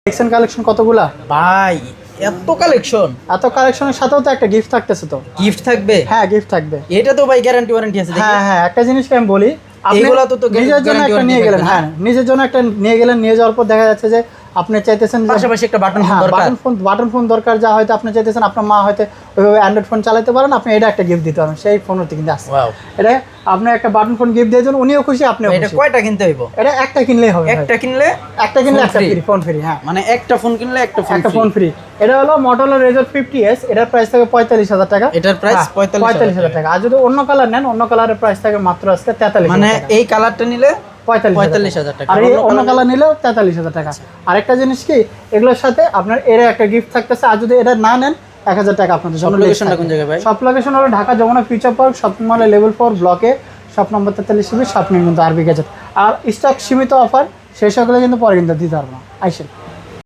দেখছেন কালেকশন কতগুলা ভাই এত কালেকশন, এত কালেকশনের সাথেও তো একটা গিফট থাকতেছে তো। গিফট থাকবে? হ্যাঁ গিফট থাকবে। এটা তো ভাই গ্যারান্টি ওয়ারেন্টি আছে। দেখি হ্যাঁ হ্যাঁ একটা জিনিস আমি বলি, আপনি এগুলা তো নিজের জন্য একটা নিয়ে গেলেন, হ্যাঁ নিজের জন্য একটা নিয়ে গেলেন, নিয়ে যাওয়ার পর দেখা যাচ্ছে যে আপনি চাইতেছেন যে পাশাপাশি একটা বাটন ফোন দরকার। বাটন ফোন দরকার, যা হয়তো আপনি চাইতেছেন আপনার মা হয়তো ওইভাবে অ্যান্ড্রয়েড ফোন চালাতে পারেন, আপনি এটা একটা গিফট দিতে পারেন, সেই ফোনটি কিন্তু আসছে। ওয়াও, এটা আপনি একটা বাটন ফোন গিফট দিয়ে দেন, উনিও খুশি আপনিও এটা খুশি। কয়টা কিনতে হইব? এটা একটা কিনলেই হবে, একটা কিনলে একটা phone একটা free? Free, phone free. হ্যাঁ মানে একটা ফোন কিনলে একটা ফোন একটা ফোন ফ্রি। এটা হলো Motorola Razr 50s, এটার প্রাইস থাকে 45,000 টাকা। এটার প্রাইস 45,000 টাকা। আর যদি অন্য কালার নেন, অন্য কালারের প্রাইস থাকে মাত্র আজকে 43,000 মানে টাকা। এই কালারটা নিলে 45,000 টাকা। আর এই অন্য কালার নিলেও 43,000 টাকা। আরেকটা জিনিস কি, এগুলোর সাথে আপনার এর একটা গিফট থাকতেছে, আর যদি এটা না নেন 1,000 টাকা আপনাদের জন্য। লোকেশনটা কোন জায়গায় ভাই? সব লোকেশন হলো Dhaka Jamuna future park, shopping মলে লেভেল 4 ব্লকে, শপ নম্বর 43 শপ নেই কিন্তু আরবি গেজেট। আর স্টক সীমিত অফার, সেই সকলে কিন্তু পরে কিন্তু দিতে পারবো না। আইসেন।